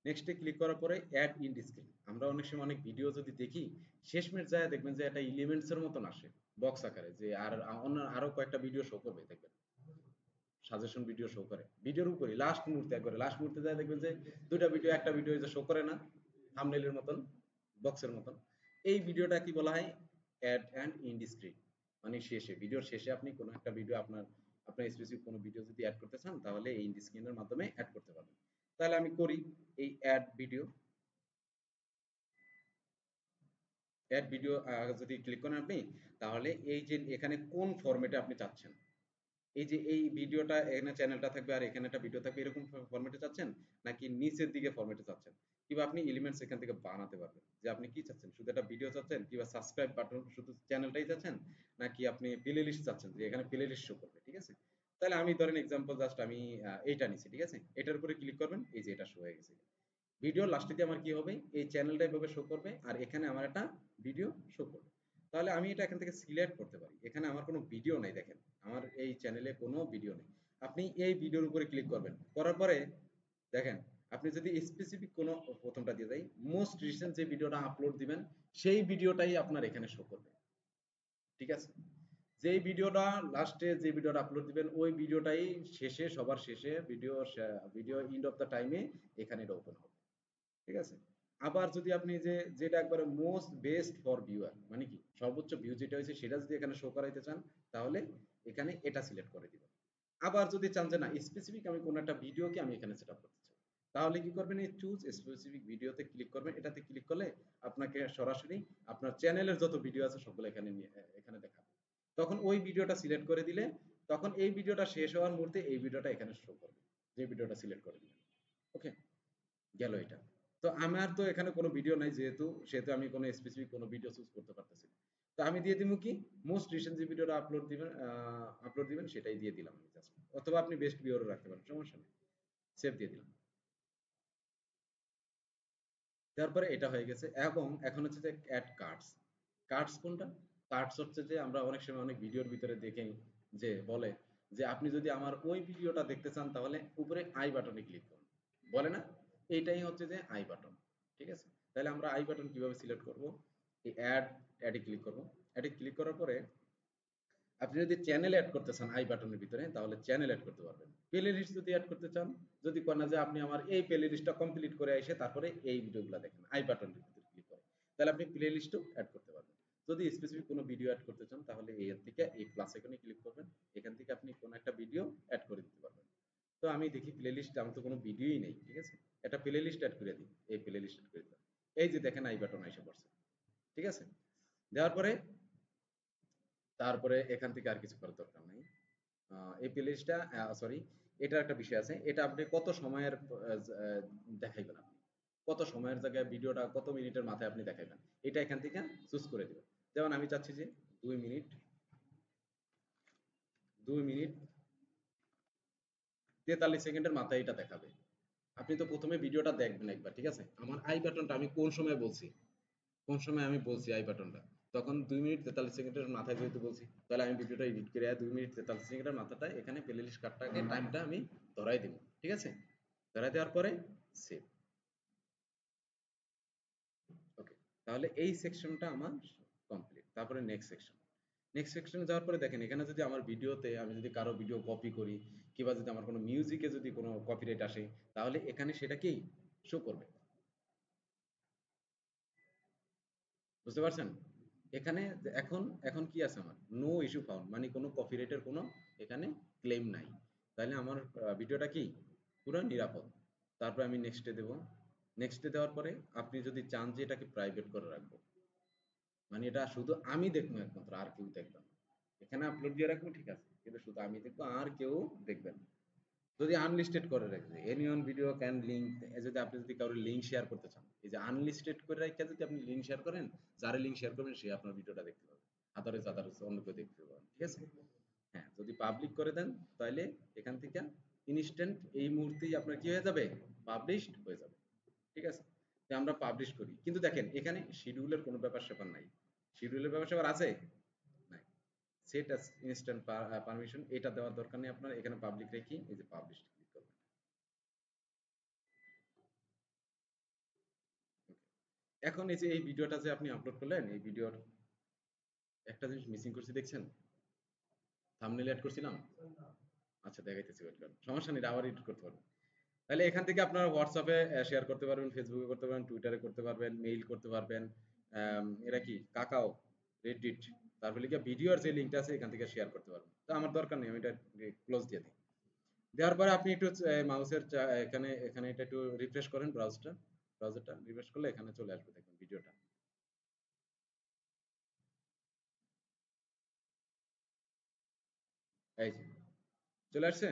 নেক্সট এ ক্লিক করার পরে অ্যাড ইন ডিসপ্লে। আমরা অনেক সময় অনেক ভিডিও যদি দেখি, শেষমেশ যায় দেখবেন যে একটা এলিমেন্টস এর মতন আসে। বক্স আকারে যে আর অন্য আরো কয়েকটা ভিডিও শো করবে দেখবেন। সাজেশন ভিডিও শো করে। ভিডিওর উপরে লাস্ট মুহূর্তে একবারে লাস্ট মুহূর্তে যায় দেখবেন যে ২ টা ভিডিও একটা ভিডিও যে শো করে না? থাম্বনেইল এর মতন, বক্সের মতন। এই ভিডিওটা কি বলা হয়? Add an end screen. মানে শেষে, ভিডিওর শেষে আপনি কোন একটা ভিডিও আপনার স্পেসিফিক কোন ভিডিও যদি এড করতে চান তাহলে এই ইন স্ক্রিন এর মাধ্যমে এড করতে পারবেন। তাহলে আমি করি এই এড ভিডিও যদি ক্লিক করেন আপনি, তাহলে এই যে এখানে কোন ফরম্যাটে আপনি চাচ্ছেন, এই যে এই ভিডিওটা এখানে চ্যানেলটা থাকবে আর এখানে একটা ভিডিও থাকবে এরকম ফরম্যাটে চাচ্ছেন, নাকি নিচের দিকে ফরম্যাটে চাচ্ছেন, কিংবা আপনি এলিমেন্টস এখান থেকে বানাতে পারবেন যে আপনি কি চাচ্ছেন, শুধু একটা ভিডিও চাচ্ছেন কিংবা সাবস্ক্রাইব বাটন শুধু চ্যানেলটাই চাচ্ছেন, নাকি আপনি প্লে লিস্ট চাচ্ছেন যে এখানে প্লে লিস্ট শো করবে। ঠিক আছে? তাহলে আমি ধরেন এক্সাম্পল জাস্ট আমি এইটা নিছি। ঠিক আছে? এটার উপরে ক্লিক করবেন, এই যে এটা শো হয়ে গেছে। ভিডিও লাস্টে দিয়ে আমার কি হবে, এই চ্যানেলটা এভাবে শো করবে আর এখানে আমার একটা ভিডিও শো করবে। তাহলে আমি এটা এখান থেকে সিলেক্ট করতে পারি। এখানে আমার কোনো ভিডিও নাই, দেখেন আমার এই চ্যানেলে কোনো ভিডিও নেই। আপনি এই ভিডিওর উপরে ক্লিক করবেন, করার পরে দেখেন আপনি যদি স্পেসিফিক কোনো, প্রথমটা দিয়ে দেয়, মোস্ট রিসেন্ট যে ভিডিওটা আপলোড দিবেন সেই ভিডিওটাই আপনার এখানে শো করবে। ঠিক আছে? যেই ভিডিওটা লাস্টে যে ভিডিওটা আপলোড দিবেন ওই ভিডিওটাই শেষে, সবার শেষে ভিডিও এন্ড অফ দা টাইমে এখানে এটা ওপেন হবে। ঠিক আছে? আবার যদি আপনি যেটা একবারে মোস্ট বেস্ট ফর ভিউয়ার, মানে কি সর্বোচ্চ ভিউ যেটা হয়েছে সেটা যদি এখানে শো করাইতে চান, তাহলে এখানে এটা সিলেক্ট করে দিবেন। আবার যদি চান যে না, স্পেসিফিক আমি কোন একটা ভিডিওকে আমি এখানে সেট আপ করতে চাই, তাহলে কি করবেন, এই চুজ স্পেসিফিক ভিডিওতে ক্লিক করবেন। এটাতে ক্লিক করলে আপনাকে সরাসরি আপনার চ্যানেলের যত ভিডিও আছে সবগুলো এখানে দেখাবে। তখন ওই ভিডিওটা সিলেক্ট করে দিলে তখন এই ভিডিওটা শেষ হওয়ার মুহূর্তে এই ভিডিওটা এখানে শো করবে, যে ভিডিওটা সিলেক্ট করে দিবেন। ওকে? গেল এটা। তো আমার তো এখানে কোনো ভিডিও নাই, সেহেতু আমি কোনো স্পেসিফিক কোনো ভিডিও চুজ করতে পারতেছি না। তো আমি দিয়ে দিব কি, মোস্ট রিসেন্ট যে ভিডিওটা আপলোড দিবেন সেটাই দিয়ে দিলাম আমি জাস্ট। অথবা আপনি বেস্ট ভিউরও রাখতে পারেন, সমস্যা নেই। সেভ দিয়ে দিলাম। তারপরে এটা হয়ে গেছে এবং এখন হচ্ছে যে অ্যাড কার্ডস। কার্ডস কোনটা? কার্ডস হচ্ছে যে আমরা অনেক সময় অনেক ভিডিওর ভিতরে দেখি যে বলে যে আপনি যদি আমার ওই ভিডিওটা দেখতে চান তাহলে উপরে আই বাটনে ক্লিক করুন। বলে না? এইটাই হচ্ছে যে আই বাটন। ঠিক আছে? তাহলে আমরা আই বাটন কিভাবে সিলেক্ট করব? এই অ্যাডে ক্লিক করব। অ্যাডে ক্লিক করার পরে আপনি যদি চ্যানেল এড করতে চান আই বাটনের ভিতরে তাহলে চ্যানেল এড করতে পারবেন। প্লে লিস্ট যদি এড করতে চান, যদি কোন না যে আপনি আমার এই প্লে লিস্টটা কমপ্লিট করে এসে তারপরে এই ভিডিওগুলো দেখেন আই বাটনের ভিতরে ক্লিক করে, তাহলে আপনি প্লে লিস্টও এড করতে পারবেন। যদি স্পেসিফিক কোনো ভিডিও এড করতে চান তাহলে এর থেকে এই প্লাস আইকনে ক্লিক করবেন। এখান থেকে আপনি কোন একটা ভিডিও এড করে দিতে পারবেন। তো আমি দেখি প্লে লিস্ট, আমার তো কোনো ভিডিওই নেই। ঠিক আছে? একটা প্লে লিস্ট এড করে দিই। এই প্লে লিস্ট এড করে দিলাম। এই যে দেখেন আই বাটন এসে পড়ছে। ঠিক আছে? দেওয়ার পরে তারপরে এখান থেকে আর কিছু করার দরকার নাই। এই প্লেলিস্টটা সরি, এটার একটা বিষয় আছে। এটা আপনি কত সময়ের দেখাইবেন আপনি। কত সময়ের জায়গায় ভিডিওটা কত মিনিটের মাথায় আপনি দেখাইবেন। এটা এখান থেকে চুজ করে দিবেন। যেমন আমি চাচ্ছি যে ২ মিনিট, ২ মিনিট ৪৩ সেকেন্ডের মাথায় এটা দেখাবে। আপনি তো ১ম এ ভিডিওটা দেখবেন একবার। ঠিক আছে? আমার আই বাটনটা আমি কোন সময় বলছি? কোন সময় আমি বলছি আই বাটনটা? তখন ২ মিনিট ৪৩ সেকেন্ডের মাথায় যেহেতু বলছি, তাহলে আমি ভিডিওটা এডিট করে ২ মিনিট ৪৩ সেকেন্ডের মাথাটায় এখানে প্লেলিস্ট কার্ডটাকে টাইমটা আমি ধরাই দিব। ঠিক আছে? ধরাই দেওয়ার পরে সেভ। ওকে। তাহলে এই সেকশনটা আমার কমপ্লিট। তারপরে নেক্সট সেকশন। নেক্সট সেকশনে যাওয়ার পরে দেখেন এখানে যদি আমার ভিডিওতে আমি যদি কারো ভিডিও কপি করি কিংবা যদি আমার কোনো মিউজিকে যদি কোনো কপিরাইট আসে, তাহলে এখানে সেটাকেই শো করবে। বুঝতে পারছেন? এখানে এখন এখন কি আছে আমার? নো ইস্যু ফাউন্ড, মানে কোনো কপিরাইটের কোনো এখানে ক্লেম নাই। তাহলে আমার ভিডিওটা কি পুরো নিরাপদ। তারপরে আমি নেক্সটে দেব। নেক্সটে দেওয়ার পরে আপনি যদি চান যে এটাকে প্রাইভেট করে রাখবো, মানে এটা শুধু আমি দেখবো একমাত্র, আর কেউ দেখবে না। এখানে আপলোড দিয়ে রাখবো ঠিক আছে, কিন্তু শুধু আমি দেখবো, আর কেউ দেখবে না। যদি আনলিস্টেড করে রাখবে, এনিওয়ান ভিডিও ক্যান লিঙ্ক, যদি আপনি যদি কারোর লিঙ্ক শেয়ার করতে চান, এই যে আনলিস্টেড করে রাখা যদি আপনি লিঙ্ক শেয়ার করেন, যারে লিঙ্ক শেয়ার করবেন সে আপনার ভিডিওটা দেখতে পাবে, আদারওয়াইজ অন্য কেউ দেখতে পাবেন। ঠিক আছে? হ্যাঁ, যদি পাবলিক করে দেন তাহলে এখান থেকে ইনস্ট্যান্ট এই মুহূর্তেই আপনার কি হয়ে যাবে, পাবলিশড হয়ে যাবে। ঠিক আছে, যে আমরা পাবলিশ করি, কিন্তু দেখেন এখানে শিডিউলের কোনো ব্যাপার স্যাপার নাই। শিডিউলের ব্যাপার স্যাপার আছে নাই, সেট আস ইনস্ট্যান্ট পারমিশন এটা দেওয়ার দরকার নেই আপনার, এখানে পাবলিক রেখে এই যে পাবলিশ ক্লিক করবেন। এখন এই যে এই ভিডিওটা যে আপনি আপলোড করলেন, এই ভিডিওর একটা জিনিস মিসিং করছি দেখছেন, থাম্বনেল অ্যাড করছিলাম। আচ্ছা দেখাইতেছি, ওয়েট করেন, সমস্যা নেই, আবার এডিট করতে পারবেন। তাহলে এখান থেকে আপনারা হোয়াটসঅ্যাপে শেয়ার করতে পারবেন, ফেসবুকে করতে পারবেন, টুইটারে করতে পারবেন, মেইল করতে পারবেন। এটা কি কাকাও, রেডিট, তারপরে কি ভিডিওর যে লিঙ্কটা আছে এখান থেকে শেয়ার করতে পারবেন। তো আমার দরকার নেই, আমি এটা ক্লোজ দিয়ে দিই। দেওয়ার পরে আপনি একটু মাউসের এখানে এখানে এটা একটু রিফ্রেশ করেন, ব্রাউজারটা রিফ্রেশ করলে এখানে চলে আসবে, দেখবেন ভিডিওটা। এই যে চলে আসছে।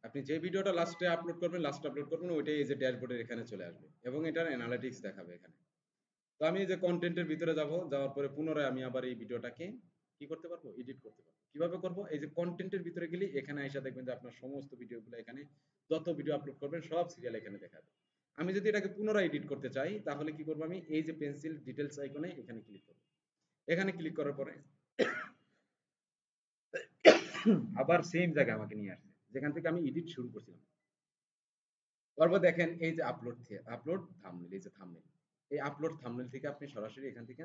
আপনি যে ভিডিওটা লাস্টে আপলোড করবেন ওইটাই এই যে ড্যাশবোর্ডের এখানে চলে আসবে এবং এটার অ্যানালিটিক্স দেখাবে এখানে। তো আমি এই যে কন্টেন্টের ভিতরে যাওয়ার পরে পুনরায় আমি আবার এই ভিডিওটাকে কি করতে পারবো, এডিট করতে পারবো। কিভাবে করব, এই যে কন্টেন্টের ভিতরে গেলে এখানে এসে দেখবেন যে আপনার সমস্ত ভিডিওগুলো এখানে, যত ভিডিও আপলোড করবেন সব সিরিয়াল এখানে দেখাবে। আমি যদি এটাকে পুনরায় এডিট করতে চাই তাহলে কি করবো, আমি এই যে পেন্সিল ডিটেলস আইকনে এখানে ক্লিক করব। এখানে ক্লিক করার পরে আবার সেম জায়গায় আমাকে নিয়ে আসছে যেখান থেকে আমি এডিট শুরু করছিলাম। তারপর দেখেন এই যে আপলোড থাম্বনেল, এই যে থাম্বনেল, এই আপলোড থাম্বনেল থেকে আপনি সরাসরি এখান থেকে,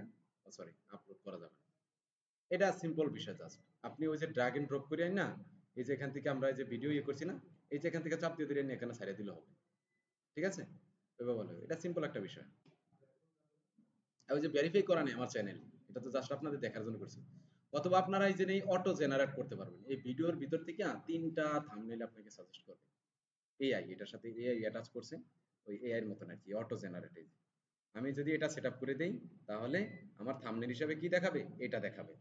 সরি আপলোড করা যাবে না। এটা সিম্পল বিষয়, জাস্ট আপনি ওই যে ড্র্যাগ এন্ড ড্রপ করি না, এই যে এখান থেকে আমরা এই যে ভিডিও করছি না, এই যে এখান থেকে চাপ দিয়ে দিলেন এখানে ছাড়িয়ে দিলে হবে। ঠিক আছে, এভাবে বলে, এটা সিম্পল একটা বিষয়। আর ওই যে ভেরিফাই করা নেই আমার চ্যানেল, এটা তো জাস্ট আপনাদের দেখার জন্য করছি। অথবা আপনারা এই যে এই অটো জেনারেট করতে পারবেন, এই ভিডিওর ভিতর থেকে তিনটা থাম্বনেল আপনাকে সাজেস্ট করবে এআই, এটার সাথে এআই অ্যাটাচ করছে, ওই এআই এর মতন আর কি, অটো জেনারেট। আমি যদি এটা সেট আপ করে দেই তাহলে আমার থাম্বনেল হিসাবে কি দেখাবে, এটা দেখাবে।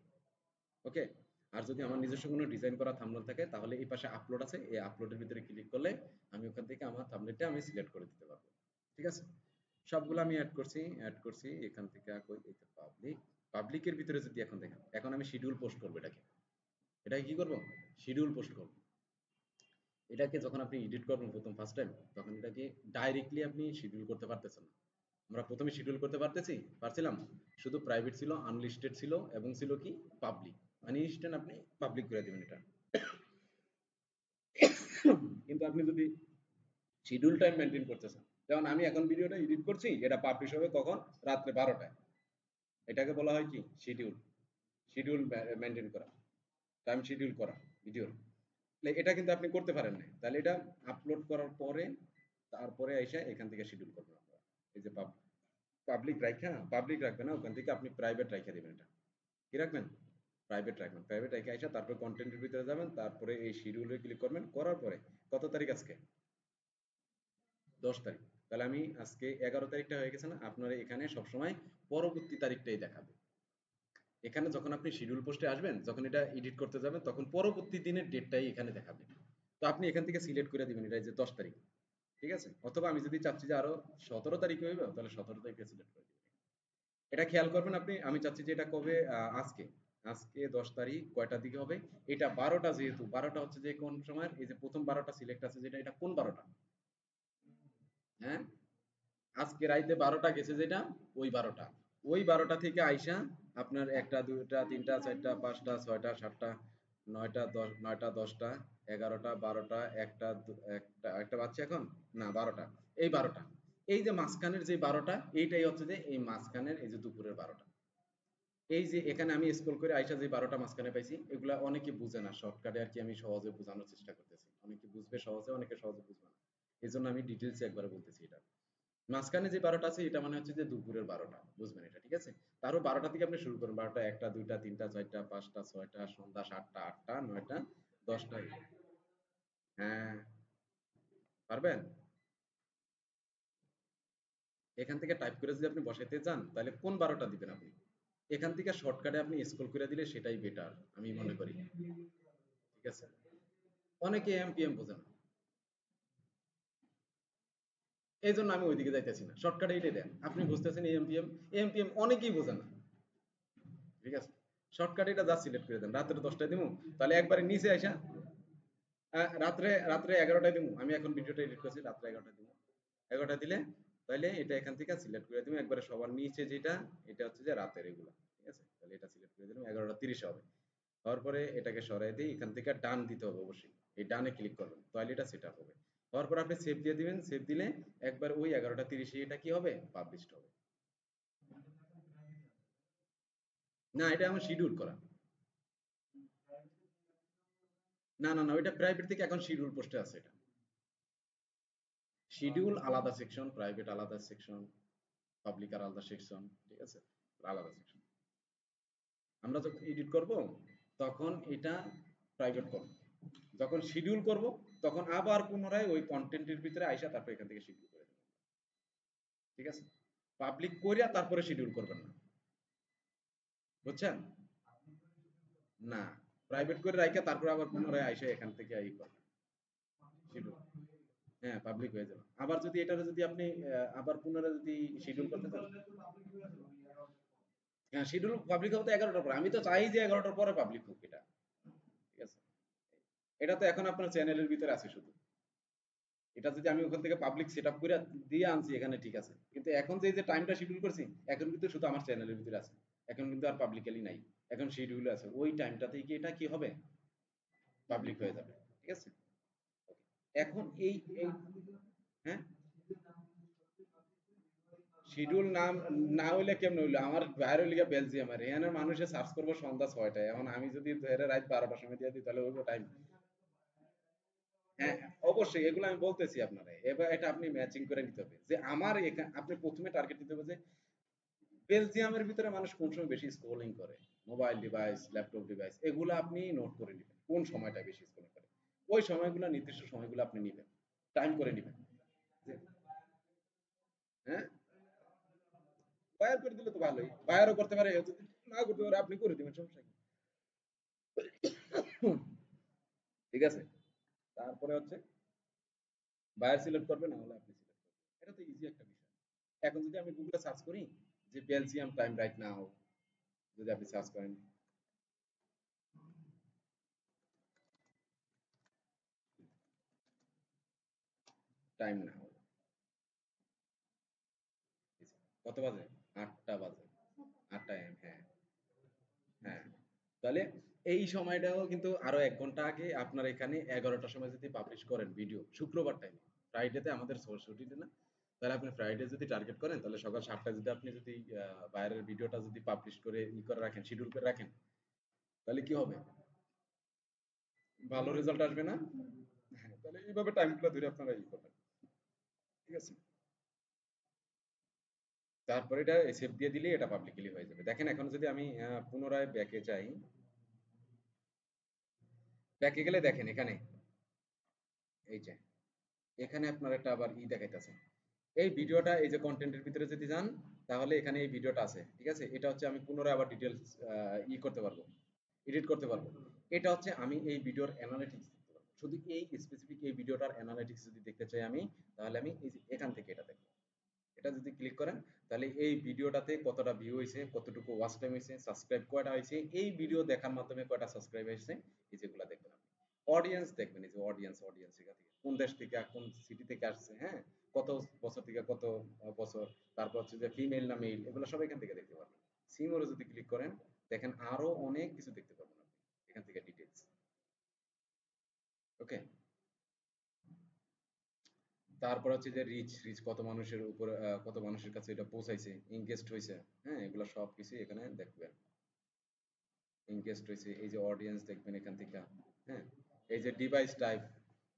ওকে, আর যদি আমার নিজস্ব কোনো ডিজাইন করা থাম্বনেল থাকে তাহলে এই পাশে আপলোড আছে, এই আপলোডের ভিতরে ক্লিক করলে আমি ওখান থেকে আমার থাম্বনেলটা আমি সিলেক্ট করে দিতে পারবো। ঠিক আছে, সবগুলো আমি অ্যাড করছি এখান থেকে কই, এই পাবলিক, পাবলিকের ভিতরে যদি এখন দেখেন, এখন আমি শিডিউল পোস্ট করব এটাকে কি করব, শিডিউল পোস্ট করব। এটাকে যখন আপনি এডিট করবেন প্রথম ফার্স্ট টাইম, তখন এটাকে ডাইরেক্টলি আপনি শিডিউল করতে পারতেছেন না। আমরা প্রথমে শিডিউল করতে পারছিলাম, শুধু প্রাইভেট ছিল, আনলিস্টেড ছিল এবং ছিল কি পাবলিক। মানে ইনস্ট্যান্ট আপনি পাবলিক করে দিবেন এটা। কিন্তু আপনি যদি শিডিউল টাইম মেনটেন করতেছেন, যেমন আমি এখন ভিডিওটা এডিট করছি, এটা পাবলিশ হবে কখন, রাত্রে 12টায়। এটাকে বলা হয় কি শিডিউল, শিডিউল মেনটেন করা, টাইম শিডিউল করা ভিডিওর। এটা কিন্তু আপনি করতে পারেন না, তাহলে এটা আপলোড করার পরে তারপরে এসে এখান থেকে শিডিউল করবেন আপনারা। এই যে পাবলিক রাখবেন না, ওখান থেকে আপনি প্রাইভেট রাখা দিবেন। এটা কি রাখবেন, প্রাইভেট রাখবেন। প্রাইভেট রেখে আইসা তারপরে কন্টেন্টের ভিতরে যাবেন, তারপরে এই শিডিউলে ক্লিক করবেন, করার পরে কত তারিখ আজকে, 10 তারিখ। তাহলে আমি আজকে 11 তারিখটা হয়ে গেছে না, আপনার এখানে সবসময় পরবর্তী তারিখটাই দেখাবে। এখানে যখন আপনি শিডিউল পোস্টে আসবেন, যখন এটা এডিট করতে যাবেন, তখন পরবর্তী দিনের ডেটটাই এখানে দেখাবে। তো আপনি এখান থেকে সিলেক্ট করে দিবেন এটা যে 10 তারিখ। ঠিক আছে, অথবা আমি যদি চাচ্ছি যে আরো 17 তারিখে হইবে, তাহলে 17 তারিখে সিলেক্ট করে দিবেন। এটা খেয়াল করবেন আপনি, আমি চাচ্ছি যে এটা কবে, আজকে, আজকে 10 তারিখ কয়টার দিকে হবে, এটা 12টা, যেহেতু 12টা হচ্ছে যে কোন সময়, এই যে প্রথম 12টা সিলেক্ট আছে যেটা, এটা কোন 12টা, হ্যাঁ, আজকে রাইতে 12টা গেছে যেটা, ওই 12টা, ওই 12টা থেকে আইসা আপনার একটা দুইটা তিনটা চারটা পাঁচটা ছয়টা সাতটা নয়টা দশ, নয়টা দশটা এগারোটা বারোটা একটা একটা একটা বাচ্চা এখন, না 12টা, এই 12টা, এই যে মাঝখানের যে 12টা, এইটাই হচ্ছে যে এই মাঝখানের এই যে দুপুরের 12টা। এই যে এখানে আমি স্ক্রল করে আইসা যে 12টা মাঝখানে পাইছি, এগুলা অনেকে বুঝে না, শর্টকাটে আর কি আমি সহজে বোঝানোর চেষ্টা করতেছি, অনেকে বুঝবে সহজে, অনেকে সহজে বুঝবে না, এই জন্য আমি ডিটেলসে একবারে বলতেছি। এটা মাঝখানে যে 12টা আছে এটা মানে হচ্ছে যে দুপুরের 12টা, বুঝবেন এটা। ঠিক আছে, তারও 12টা থেকে আপনি শুরু করেন, 12টা একটা দুইটা তিনটা চারটা পাঁচটা ছয়টা সন্ধ্যা 7টা আটটা নয়টা 10টা। হ্যাঁ, পারবেন। এখান থেকে টাইপ করে যদি আপনি বসাইতে যান তাহলে কোন 12টা দিবেন আপনি, এখান থেকে শর্টকাটে আপনি স্ক্রল করে দিলে সেটাই বেটার আমি মনে করি। ঠিক আছে, অনেকে এমপিএম বোঝে না, এই জন্য আমি ওইদিকে যাইতেছি না, শর্টকাটে এটাই দেন, আপনি বুঝতেছেন এমপিএম, এমপিএম অনেকেই বোঝে না। ঠিক আছে, শর্টকাটে এটা যা সিলেক্ট করে দেন, রাত্রে 10টায় দিমু, তাহলে একবারে নিচে আইসা রাত্রে রাত্রে 11টায় দিব। আমি এখন ভিডিওটা এডিট করছি, রাত্রে 11টায় দিব। 11টা দিলে তাহলে এটা এখান থেকে সিলেক্ট করে দিব একবারে সবার নিচে যেটা, এটা হচ্ছে যে রাতের এগুলা। ঠিক আছে? তাহলে এটা সিলেক্ট করে দিলাম, 11:30 হবে। হওয়ার পরে এটাকে সরাই দিয়ে এখান থেকে ডান দিতে হবে অবশ্যই। এই ডানে ক্লিক করবেন। তাহলে এটা সেট আপ হবে। হওয়ার পর আপনি সেভ দিয়ে দিবেন। সেভ দিলে একবার ওই 11:30 এটা কি হবে? পাবলিশড হবে। না, এটা আমার শিডিউল করা। না, না, না, ওইটা প্রাইভেট থেকে এখন শিডিউল পোস্টে আছে এটা। শিডিউল আলাদা সেকশন, প্রাইভেট আলাদা সেকশন, পাবলিক আর আলাদা সেকশন। ঠিক আছে? আলাদা সেকশন। আমরা যখন এডিট করব তখন এটা প্রাইভেট করব। যখন শিডিউল করব তখন আবার পুনরায় ওই কন্টেন্টের ভিতরে আইসা তারপর এখান থেকে শিডিউল করে দেব। ঠিক আছে? পাবলিক কইরা তারপরে শিডিউল করবেন না। বুঝছেন? না, প্রাইভেট করে রাইখা তারপর আবার পুনরায় আইসা এখান থেকে করবেন শিডিউল। হ্যাঁ, পাবলিক হয়ে যাবে। আবার যদি এটারে যদি আপনি আবার পুনরায় যদি শিডিউল করতে চান, হ্যাঁ, শিডিউল পাবলিক হবে তো 11টার পরে। আমি তো চাই যে 11টার পরে পাবলিক হোক এটা। ঠিক আছে? এটা তো এখন আপনার চ্যানেলের ভিতরে আছে শুধু। এটা যদি আমি ওখান থেকে পাবলিক সেট আপ করে দিয়ে আনছি এখানে, ঠিক আছে, কিন্তু এখন যে টাইমটা শিডিউল করছি এখন কিন্তু শুধু আমার চ্যানেলের ভিতরে আছে। এখন কিন্তু আর পাবলিকালি নাই। এখন শিডিউলে আছে। ওই টাইমটাতেই কি এটা কি হবে? পাবলিক হয়ে যাবে। ঠিক আছে? এখন এই হ্যাঁ, শিডিউল নাম না হইলে কেমন হইলো? আমার বাইরে লিগা বেলজিয়াম, আর এখানে মানুষে সার্চ করবো সন্ধ্যা 6টায়। এখন আমি যদি রাত 12টার সময় দিয়ে দিই তাহলে ওই টাইম। হ্যাঁ, অবশ্যই এগুলো আমি বলতেছি আপনারা। এবার এটা আপনি ম্যাচিং করে নিতে হবে যে আমার এখানে আপনি প্রথমে টার্গেট দিতে হবে যে বেলজিয়ামের ভিতরে মানুষ কোন সময় বেশি স্ক্রলিং করে, মোবাইল ডিভাইস, ল্যাপটপ ডিভাইস, এগুলো আপনি নোট করে নেবেন কোন সময়টা বেশি স্ক্রলিং করে। ওই সময়গুলো নির্দিষ্ট সময়গুলো আপনি নেবেন, টাইম করে নেবেন। হ্যাঁ, বায়ার করে দিলে তো ভালোই, বায়ারও করতে পারে, যদি না করতে পারে আপনি করে দিবেন, সমস্যা কি? ঠিক আছে? তারপরে হচ্ছে বায়ার সিলেক্ট করবে, না হলে আপনি সিলেক্ট করবেন। এটা তো ইজি একটা বিষয়। এখন যদি আমি গুগলে সার্চ করি যে বেলজিয়াম টাইম রাইট নাও, যদি আপনি সার্চ করেন টাইম নাও, কত বাজে? 8টা বাজে। 8টা এম, হ্যাঁ। হ্যাঁ, তাহলে এই সময়টাও কিন্তু আরো 1 ঘন্টা আগে আপনার এখানে 11টার সময় যদি পাবলিশ করেন ভিডিও, শুক্রবার টাইমে, ফ্রাইডেতে আমাদের ছুটিতে না, তাহলে আপনি ফ্রাইডে যদি টার্গেট করেন তাহলে সকাল 7টায় যদি আপনি যদি বাইরের ভিডিওটা যদি পাবলিশ করে করে রাখেন, শিডিউল করে রাখেন, তাহলে কি হবে? ভালো রেজাল্ট আসবে না? হ্যাঁ, তাহলে এইভাবে টাইমগুলো ধরে আপনারা করবেন। ঠিক আছে? তারপরে এটা সেভ দিয়ে দিলে এটা পাবলিকলি হয়ে যাবে। দেখেন এখন যদি আমি পুনরায় ব্যাকে যাই, ব্যাকে গেলে দেখেন এখানে এই যে এখানে আপনার একটা আবার দেখাইতেছে। এই ভিডিওটা এই যে কন্টেন্টের ভিতরে যদি যান তাহলে এখানে এই ভিডিওটা আছে। ঠিক আছে? এটা হচ্ছে আমি পুনরায় আবার ডিটেলস করতে পারবো, এডিট করতে পারবো। এটা হচ্ছে আমি এই ভিডিওর অ্যানালিটিক্স দেখতে পারবো। শুধু এই স্পেসিফিক এই ভিডিওটার অ্যানালিটিক্স যদি দেখতে চাই আমি, তাহলে আমি এই যে এখান থেকে এটা দেখবো। এটা যদি ক্লিক করেন তাহলে এই ভিডিওটাতে কতটা ভিউ হয়েছে, কতটুকু ওয়াচ টাইম হয়েছে, সাবস্ক্রাইব কয়টা হয়েছে, এই ভিডিও দেখার মাধ্যমে কয়টা সাবস্ক্রাইব হয়েছে, এই যেগুলো দেখবেন আপনি। অডিয়েন্স দেখবেন, এই যে অডিয়েন্স, অডিয়েন্স এখান থেকে কোন দেশ থেকে কোন সিটি থেকে আসছে, হ্যাঁ, কত বছর থেকে কত বছর, তারপর হচ্ছে যে ফিমেল না মেল, এগুলো সব এখান থেকে দেখতে পারবেন। সিমোরে যদি ক্লিক করেন দেখেন আরো অনেক কিছু দেখতে পারবেন আপনি এখান থেকে ডিটেলস। ওকে? তারপর হচ্ছে যে রিচ, রিচ কত মানুষের উপর, কত মানুষের কাছে এটা পৌঁছাইছে, এনগেজড হয়েছে, হ্যাঁ, এগুলো সব কিছু এখানে দেখবেন। এনগেজড হয়েছে, এই যে অডিয়েন্স দেখবেন এখান থেকে। হ্যাঁ, এই যে ডিভাইস টাইপ,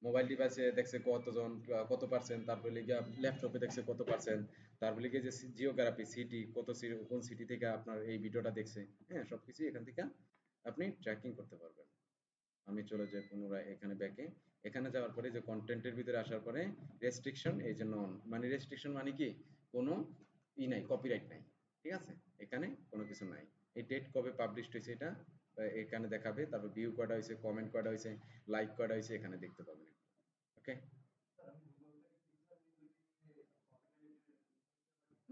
মোবাইল ডিভাইসে দেখছে কতজন, কত পার্সেন্ট, তারপরে লিগা ল্যাপটপে দেখছে কত পার্সেন্ট, তারপরে লিগে যে জিওগ্রাফি, সিটি, কত কোন সিটি থেকে আপনার এই ভিডিওটা দেখছে, হ্যাঁ, সবকিছু এখান থেকে আপনি ট্র্যাকিং করতে পারবেন। আমি চলে যাই পুনরায় এখানে ব্যাকে। এখানে যাওয়ার পরে যে কন্টেন্টের ভিতরে আসার পরে রেস্ট্রিকশন, এই যে নন, মানে রেস্ট্রিকশন মানে কি, কোনো নাই, কপিরাইট নাই। ঠিক আছে? এখানে কোনো কিছু নাই। এই ডেট কবে পাবলিশড হয়েছে এটা এখানে দেখাবে, তারপর ভিউ কয়টা হয়েছে, কমেন্ট কয়টা হয়েছে, লাইক কয়টা হয়েছে, এখানে দেখতে পাবেন। ওকে?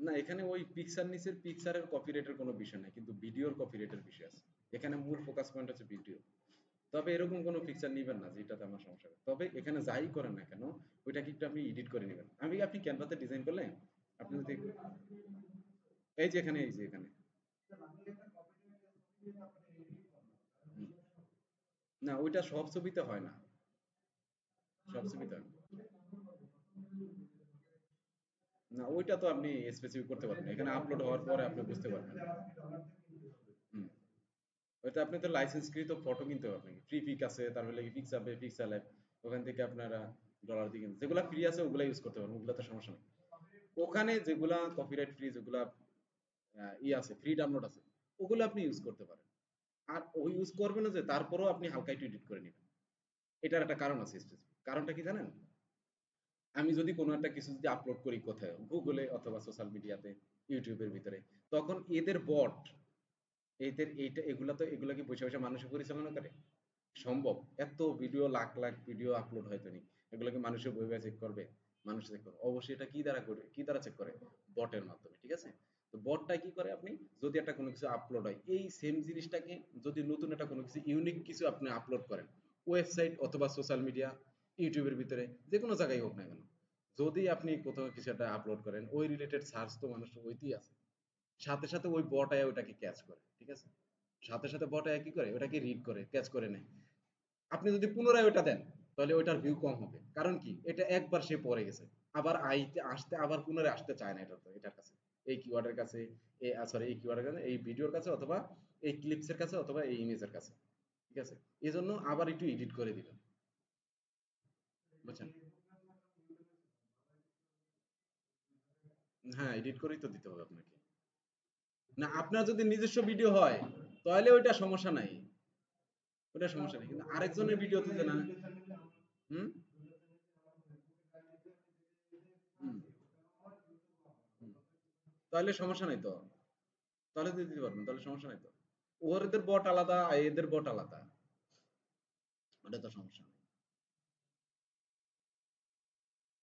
না, এখানে ওই পিকচার নিচের পিকচারের কপিরাইটের কোনো বিষয় নাই, কিন্তু ভিডিওর কপিরাইটের বিষয় আছে। এখানে মূল ফোকাস পয়েন্ট হচ্ছে ভিডিও। তবে এরকম কোনো পিকচার নিবেন না যেটাতে আমার সমস্যা হবে। তবে এখানে যাই করেন না কেন ওইটাকে একটু আপনি এডিট করে নেবেন। আপনি ক্যানভাতে ডিজাইন করলেন, আপনি যদি এই যে এখানে, এই যে এখানে, হুম, না ওইটা সব ছবিতে হয় না, সব ছবিতে হয় না। না ওইটা তো আপনি স্পেসিফিক করতে পারবেন, এখানে আপলোড হওয়ার পরে আপনি বুঝতে পারবেন। হুম, ওইটা আপনি তো লাইসেন্সকৃত ফটো কিনতে হবে, আপনাকে ফ্রি পিক আছে, তারপরে লাগে পিক্সাপে, পিক্সালে, ওখান থেকে আপনারা ডলার দিয়ে কিনতে, যেগুলা ফ্রি আছে ওগুলা ইউজ করতে পারবেন, ওগুলা তো সমস্যা নেই। ওখানে যেগুলা কপিরাইট ফ্রি, যেগুলা আছে, ফ্রি ডাউনলোড আছে, ওগুলো আপনি ইউজ করতে পারেন। আর ওই ইউজ করবেন না যে তারপরেও আপনি হালকা একটু এডিট করে নেবেন। এটার একটা কারণ আছে স্পেসিফিক। কারণটা কি জানেন? আমি যদি কোনো একটা কিছু যদি আপলোড করি কোথাও গুগলে অথবা সোশ্যাল মিডিয়াতে, ইউটিউবের ভিতরে, তখন এদের বট, এদের এইটা এগুলা তো, এগুলা কি বসে বসে মানুষের পরিচালনা করে? সম্ভব? এত video, lakh lakh video upload হয়তো নি, এগুলোকে মানুষের বই চেক করবে? মানুষ চেক করবে অবশ্যই। এটা কি দ্বারা করে, কি দ্বারা চেক করে? বটের মাধ্যমে, ঠিক আছে? তো বটটা কি করে, আপনি যদি একটা কোনো কিছু আপলোড হয়, এই সেম জিনিসটাকে যদি নতুন একটা কোনো কিছু ইউনিক কিছু আপনি আপলোড করেন ওয়েবসাইট অথবা সোশ্যাল মিডিয়া, ইউটিউবের ভিতরে, যে কোনো জায়গায় হোক না কেন, যদি আপনি কোথাও কিছু একটা আপলোড করেন, ওই রিলেটেড সার্চ তো মানুষ ওইতেই আছে, সাথে সাথে ওই বট আয়া ওটাকে ক্যাচ করে, ঠিক আছে? সাথে সাথে বট আয়া কি করে, ওটাকে রিড করে, ক্যাচ করে নেয়। আপনি যদি পুনরায় ওটা দেন, তাহলে ওটার ভিউ কম হবে। কারণ কি, এটা একবার সে পড়ে গেছে, আবার আইতে আসতে, আবার পুনরায় আসতে চায় না এটা, তো এটার কাছে, এই কিওয়ার্ডের কাছে, সরি এই কিওয়ার্ডের কাছে, এই ভিডিওর কাছে, অথবা এই ক্লিপসের কাছে, অথবা এই ইমেজের কাছে, ঠিক আছে? এই জন্য আবার একটু এডিট করে দিবেন, বুঝছেন? হ্যাঁ, এডিট করেই তো দিতে হবে আপনাকে। না আপনার যদি নিজস্ব ভিডিও হয় তাহলে ওইটা সমস্যা নাই, ওটা সমস্যা নেই, কিন্তু আরেকজনের ভিডিওতে যে না। হুম, হুম, হুম, তাহলে সমস্যা নাই তো, তাহলে দিয়ে দিতে পারবেন, তাহলে সমস্যা নাই তো। ওদের বট আলাদা আর এদের বট আলাদা, ওটা তো সমস্যা নেই।